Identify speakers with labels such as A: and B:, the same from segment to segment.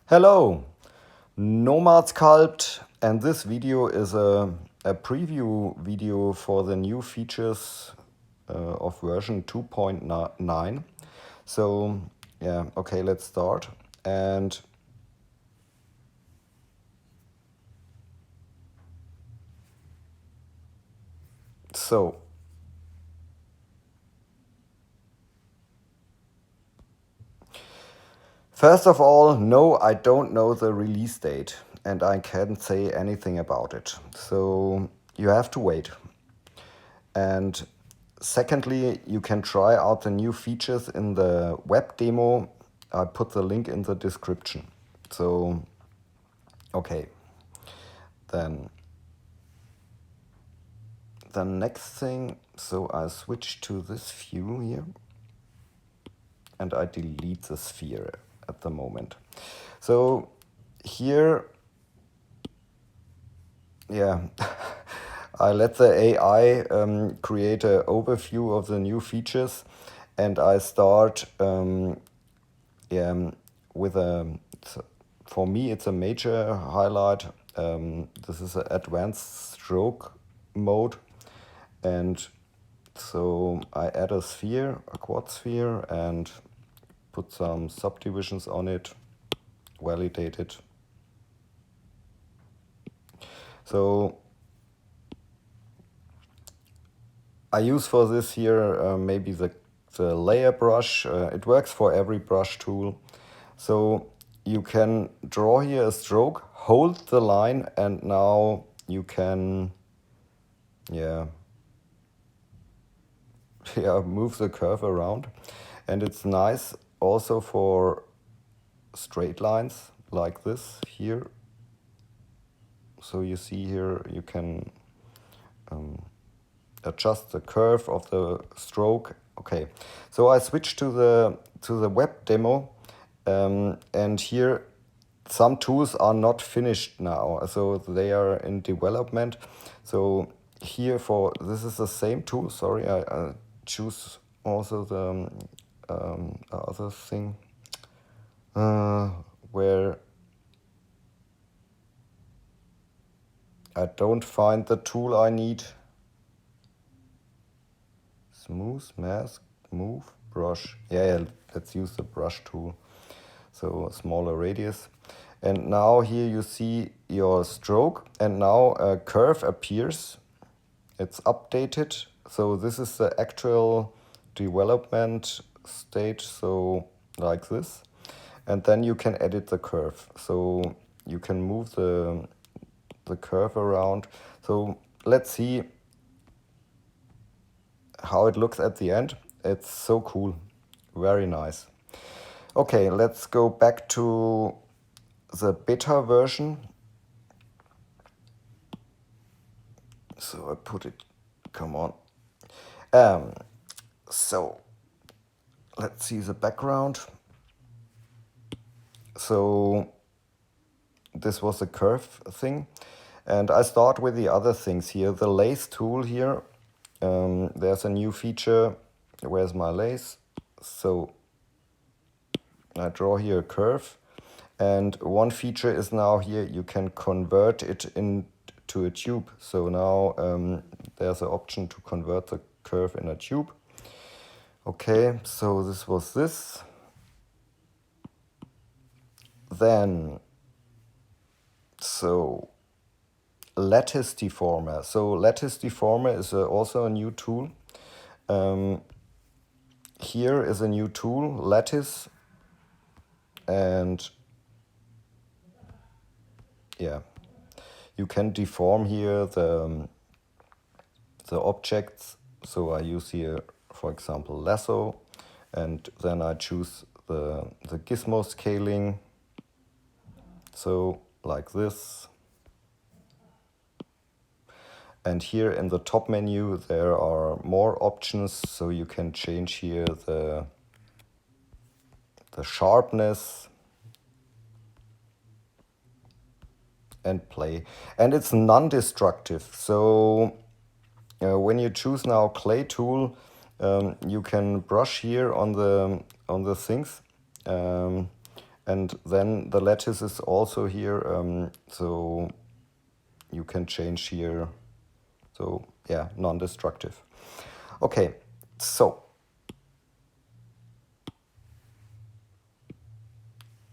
A: Hello, Nomad Sculpt, and this video is a preview video for the new features of version 2.9. So yeah, okay, let's start. And so first of all, no, I don't know the release date and I can't say anything about it. So you have to wait. And secondly, you can try out the new features in the web demo. I put the link in the description. So, okay. Then the next thing, so I switch to this view here and I delete the sphere at the moment. So here, yeah, I let the AI create an overview of the new features and I start with for me it's a major highlight. This is an advanced stroke mode, and so I add a sphere, a quad sphere, and put some subdivisions on it, validate it. So I use for this here maybe the layer brush. It works for every brush tool. So you can draw here a stroke, hold the line, and now you can, yeah, move the curve around. And it's nice also for straight lines like this here. So you see here you can adjust the curve of the stroke. Okay, so I switch to the web demo, and here some tools are not finished now, so they are in development. So here for this is the same tool. Sorry, I choose also the other thing where I don't find the tool I need. Smooth, mask, move, brush. Yeah, let's use the brush tool. So a smaller radius. And now here you see your stroke, and now a curve appears. It's updated. So this is the actual development state, so like this. And then you can edit the curve. So you can move the curve around. So let's see how it looks at the end. It's so cool, very nice. Okay, let's go back to the beta version. So I put it, come on. So let's see the background. So this was the curve thing. And I start with the other things here. The lace tool here, there's a new feature. Where's my lace? So I draw here a curve. And one feature is now here, you can convert it into a tube. So now there's an option to convert the curve in a tube. Okay, so this was this. Then, so lattice deformer. So lattice deformer is also a new tool. Here is a new tool, lattice, and yeah, you can deform here the objects. So I use here, for example, lasso, and then I choose the gizmo scaling. So like this. And here in the top menu there are more options, so you can change here the sharpness and play. And it's non-destructive, so when you choose now clay tool, you can brush here on the things, And then the lattice is also here, so you can change here. So yeah, non-destructive. Okay, so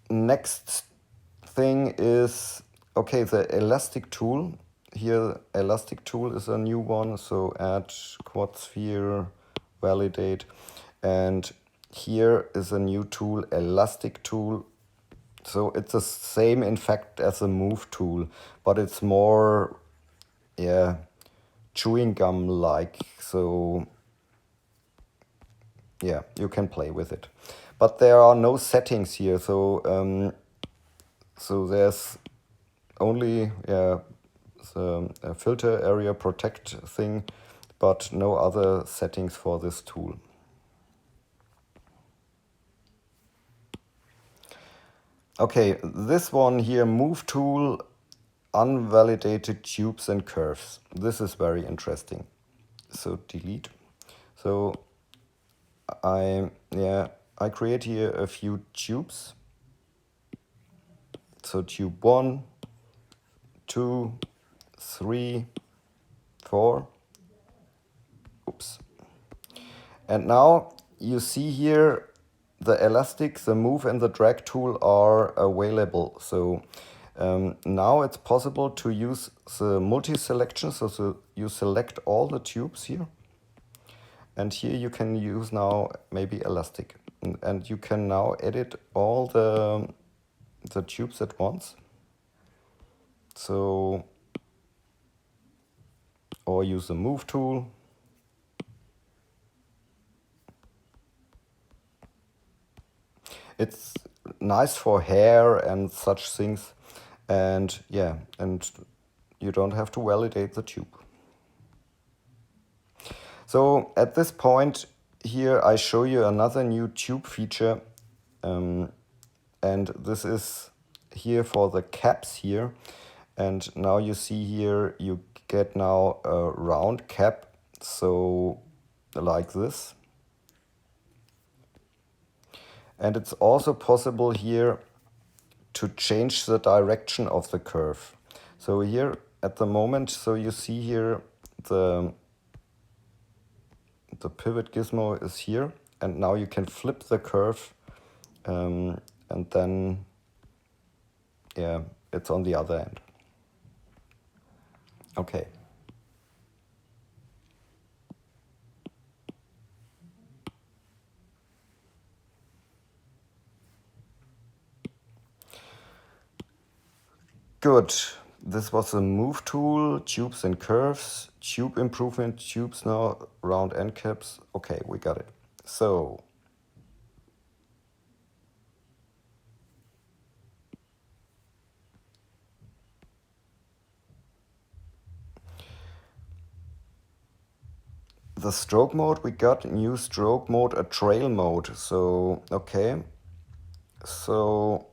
A: next thing is, okay, the elastic tool. Here, elastic tool is a new one. So add quad sphere, validate. And here is a new tool, elastic tool. So it's the same, in fact, as a move tool, but it's more, yeah, chewing gum like. So yeah, you can play with it. But there are no settings here. So so there's only the filter area protect thing, but no other settings for this tool. Okay, this one here, move tool, unvalidated tubes and curves. This is very interesting. So delete. So I create here a few tubes. So tube 1, 2, 3, 4. Oops. And now you see here the elastic, the move and the drag tool are available. So now it's possible to use the multi-selection. So you select all the tubes here. And here you can use now maybe elastic. And you can now edit all the tubes at once. So, or use the move tool. It's nice for hair and such things. And yeah, and you don't have to validate the tube. So at this point here, I show you another new tube feature. And this is here for the caps here. And now you see here, you get now a round cap. So like this. And it's also possible here to change the direction of the curve. So here at the moment, so you see here the pivot gizmo is here, and now you can flip the curve, and then yeah, it's on the other end. Okay. Good. This was a move tool, tubes and curves, tube improvement, tubes now, round end caps. Okay, we got it. So the stroke mode, we got new stroke mode, a trail mode. So, okay. So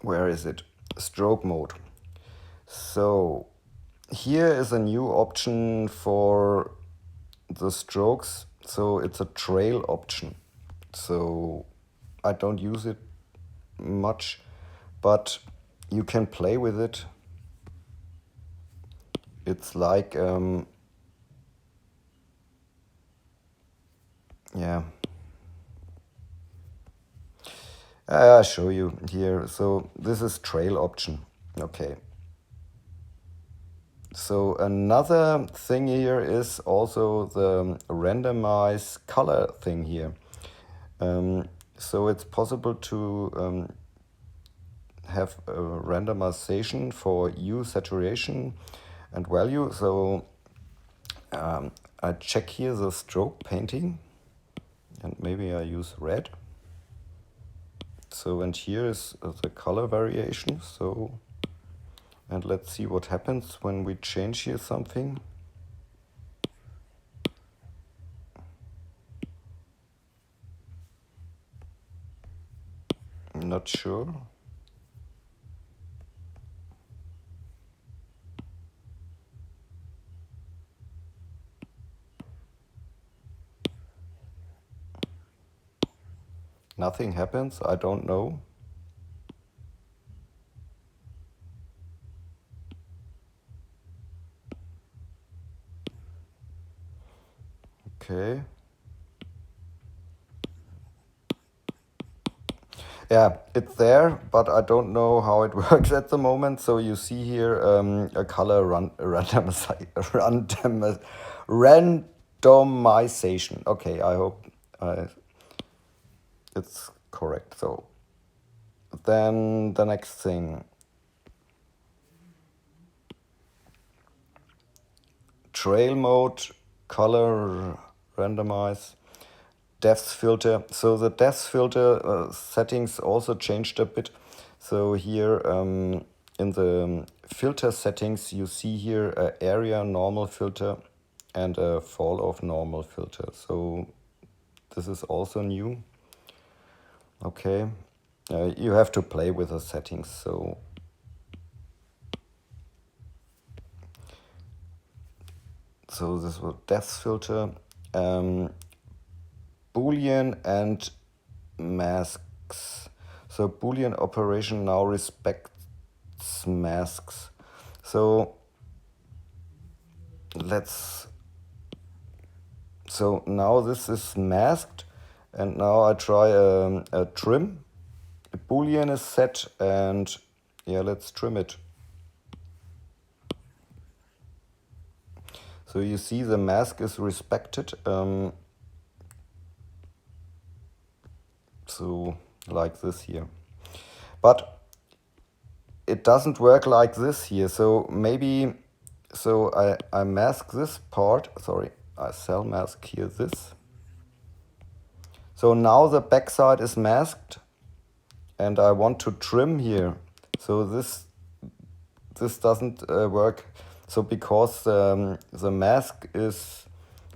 A: where is it? Stroke mode. So here is a new option for the strokes. So it's a trail option. So I don't use it much, but you can play with it. It's like, yeah. I'll show you here. So this is trail option. Okay. So another thing here is also the randomize color thing here. So it's possible to have a randomization for hue, saturation and value. So I check here the stroke painting, and maybe I use red. So, and here is the color variation. So, and let's see what happens when we change here something. Not sure. Nothing happens, I don't know. Okay. Yeah, it's there, but I don't know how it works at the moment. So you see here a color randomization. Okay, I hope it's correct. So then the next thing, trail mode, color randomize, depth filter. So the depth filter settings also changed a bit. So here in the filter settings, you see here a area normal filter and a fall off normal filter. So this is also new. Okay, you have to play with the settings. So this was depth filter, Boolean and masks. So Boolean operation now respects masks. So so now this is masked, and now I try a trim. The Boolean is set, and yeah, let's trim it. So you see the mask is respected. So like this here. But it doesn't work like this here. So maybe, so I mask this part. Sorry, I cell mask here this. So now the backside is masked, and I want to trim here. So this doesn't work. So because the mask is,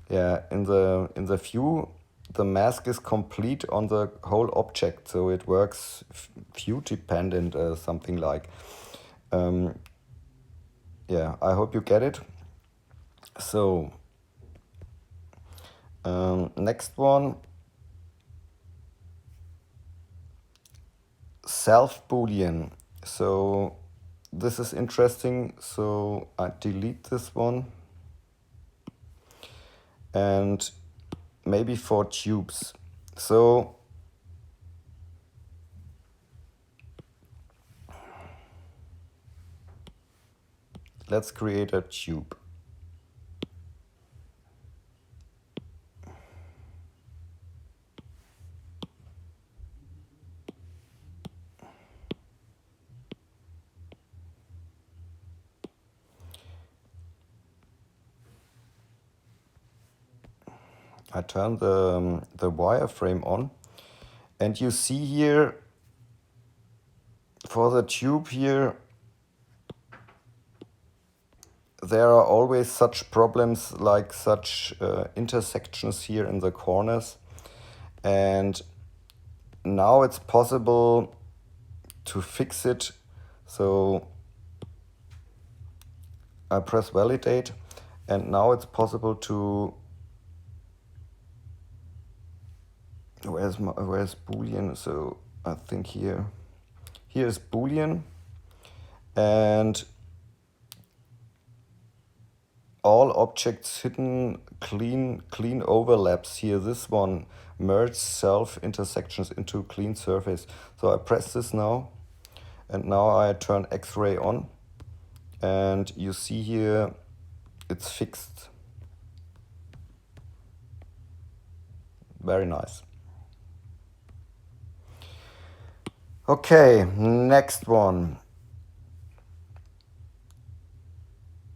A: yeah, in the view, the mask is complete on the whole object. So it works view dependent, something like. Yeah, I hope you get it. So next one, self Boolean. So this is interesting. So I delete this one. And maybe for tubes. So let's create a tube. I turn the wireframe on, and you see here for the tube here, there are always such problems like such intersections here in the corners, and now it's possible to fix it. So I press validate, and now it's possible to, where's Boolean? So I think here's Boolean, and all objects hidden, clean overlaps here. This one, merge self intersections into clean surface. So I press this now, and now I turn X-ray on, and you see here it's fixed. Very nice. Okay, next one.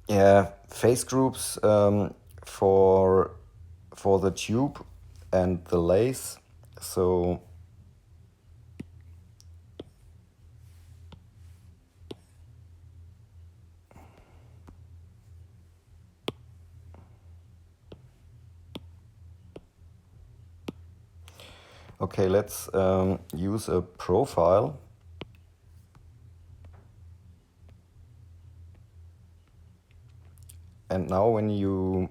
A: Yeah, face groups for the tube and the lace. So Okay, let's use a profile. And now when you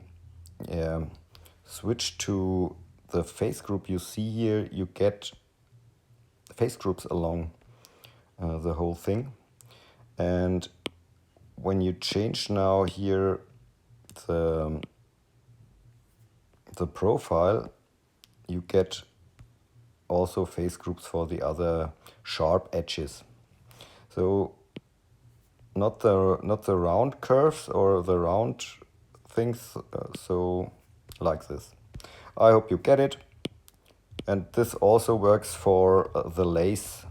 A: switch to the face group you see here, you get face groups along the whole thing. And when you change now here the profile, you get also face groups for the other sharp edges. So not the round curves or the round things, so like this. I hope you get it. And this also works for the lace.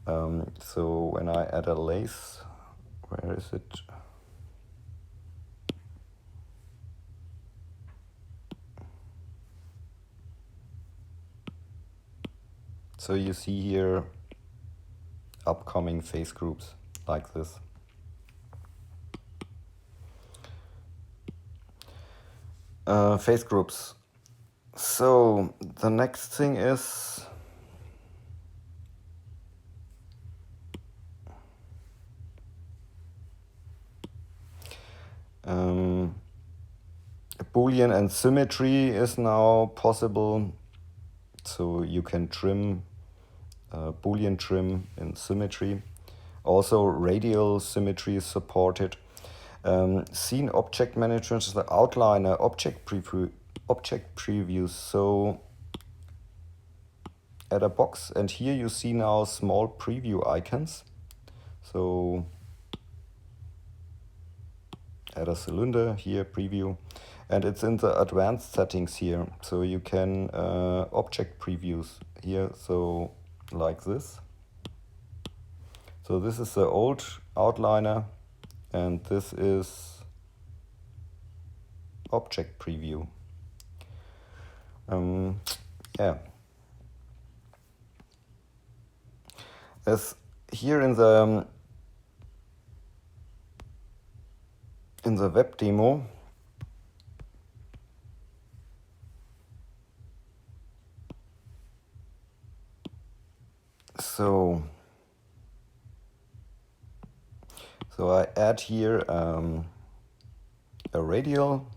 A: So when I add a lace, where is it? So you see here upcoming face groups like this. Face groups. So the next thing is Boolean and symmetry is now possible. So you can trim Boolean trim in symmetry. Also radial symmetry is supported. Scene object management is the outliner object previews. So add a box, and here you see now small preview icons. So add a cylinder here, preview, and it's in the advanced settings here. So you can object previews here, so like this. So this is the old outliner, and this is object preview. Yeah. As here in the web demo, so I add here a radial,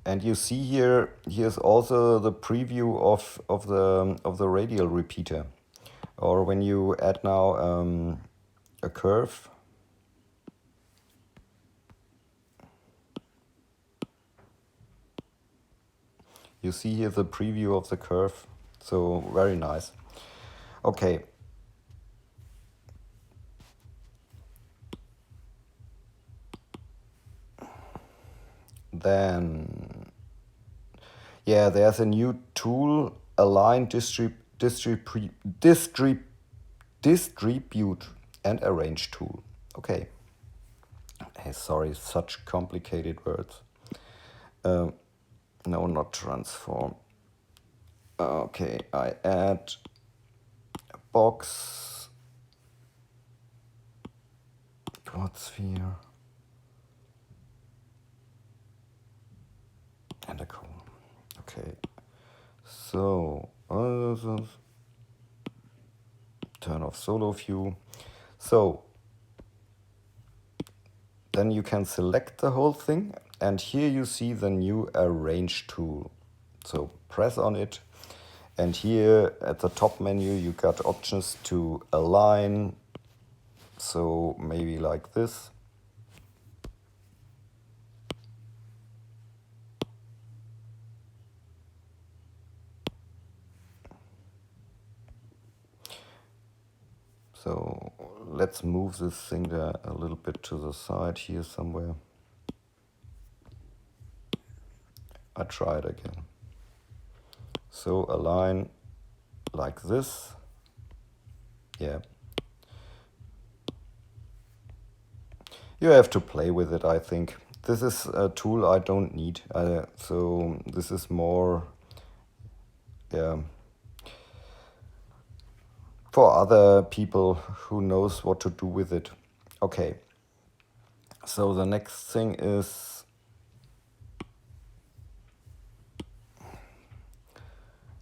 A: and you see here's also the preview of the radial repeater. Or when you add now a curve, you see here the preview of the curve. So very nice. Okay. Then, yeah, there's a new tool, align, distribute and arrange tool. Okay. Hey, sorry, such complicated words. No, not transform. Okay, I add a box, quad sphere, and a column. Okay, so turn off solo view. So then you can select the whole thing, and here you see the new arrange tool. So press on it, and here at the top menu you got options to align, so maybe like this. So let's move this thing there a little bit to the side here somewhere. I try it again. So align like this. Yeah. You have to play with it, I think. This is a tool I don't need. So this is more, yeah, for other people who knows what to do with it. Okay. So the next thing is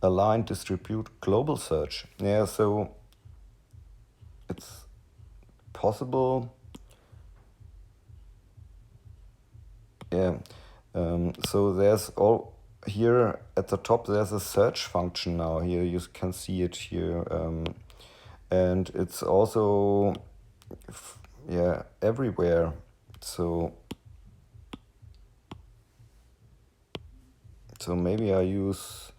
A: align, distribute, global search. Yeah, so it's possible. Yeah, so there's all here at the top. There's a search function now. Here you can see it here, and it's also yeah everywhere. So maybe I use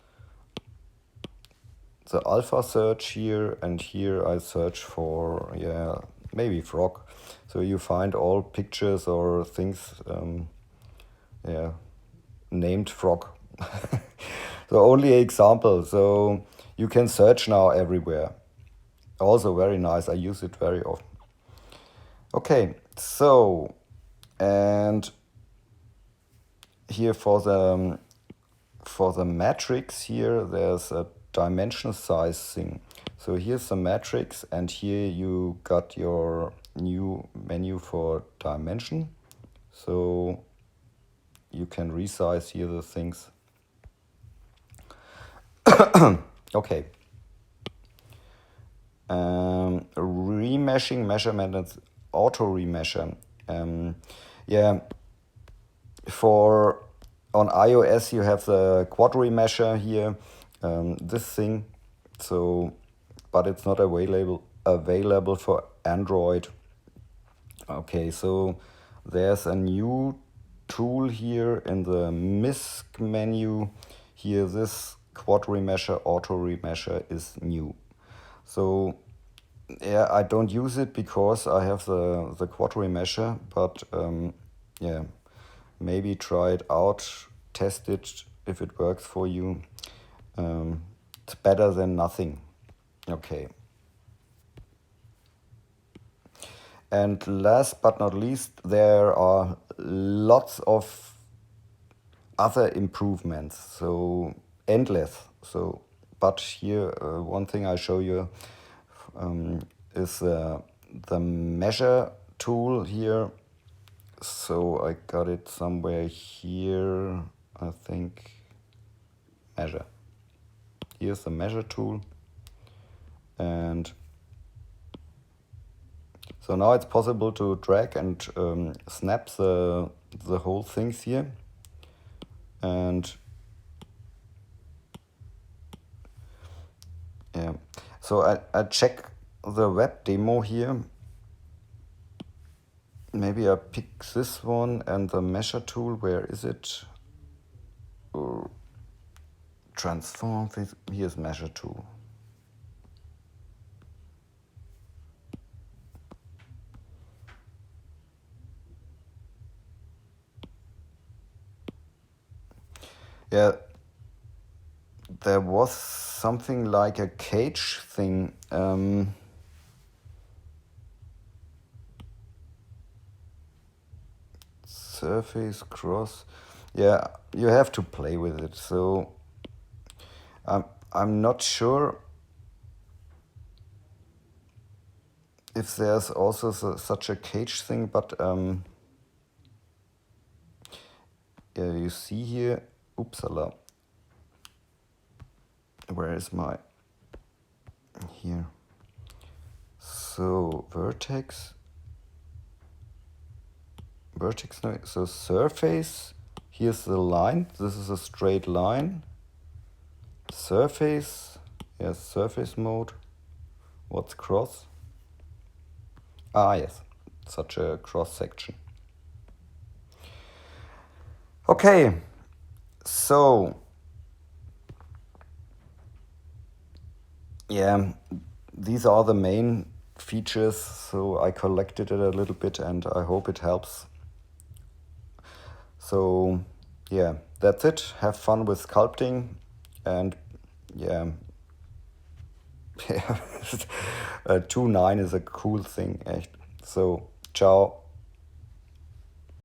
A: the alpha search here, and here I search for yeah maybe frog. So you find all pictures or things yeah named frog. So only an example. So you can search now everywhere. Also very nice. I use it very often. Okay, so and here for the matrix here there's a dimension size thing. So here's the matrix, and here you got your new menu for dimension. So you can resize here the things. Okay. Remeshing measurement and auto remeasure. Yeah, for on iOS you have the quad remeasure here, this thing. So, but it's not available for Android. Okay, so there's a new tool here in the MISC menu. Here, this quad remeasure, auto remeasure is new. So yeah, I don't use it because I have the quad remeasure, but yeah, maybe try it out, test it if it works for you. It's better than nothing. Okay. And last but not least, there are lots of other improvements, so endless. So, but here one thing I show you is the measure tool here. So I got it somewhere here, I think. Measure. Here's the measure tool, and so now it's possible to drag and snap the whole things here, and yeah. So I check the web demo here. Maybe I pick this one and the measure tool. Where is it? Transform. Here's measure tool. Yeah, there was something like a cage thing. Surface cross. Yeah, you have to play with it. So I'm not sure if there's also such a cage thing, but yeah, you see here. Upsala. Where is my here? So vertex, no, so surface, here's the line, this is a straight line. Surface, yes, surface mode. What's cross? Ah, yes, such a cross section. Okay, so yeah, these are the main features. So I collected it a little bit, and I hope it helps. So yeah, that's it. Have fun with sculpting, and yeah, 2.9 is a cool thing, echt. So ciao.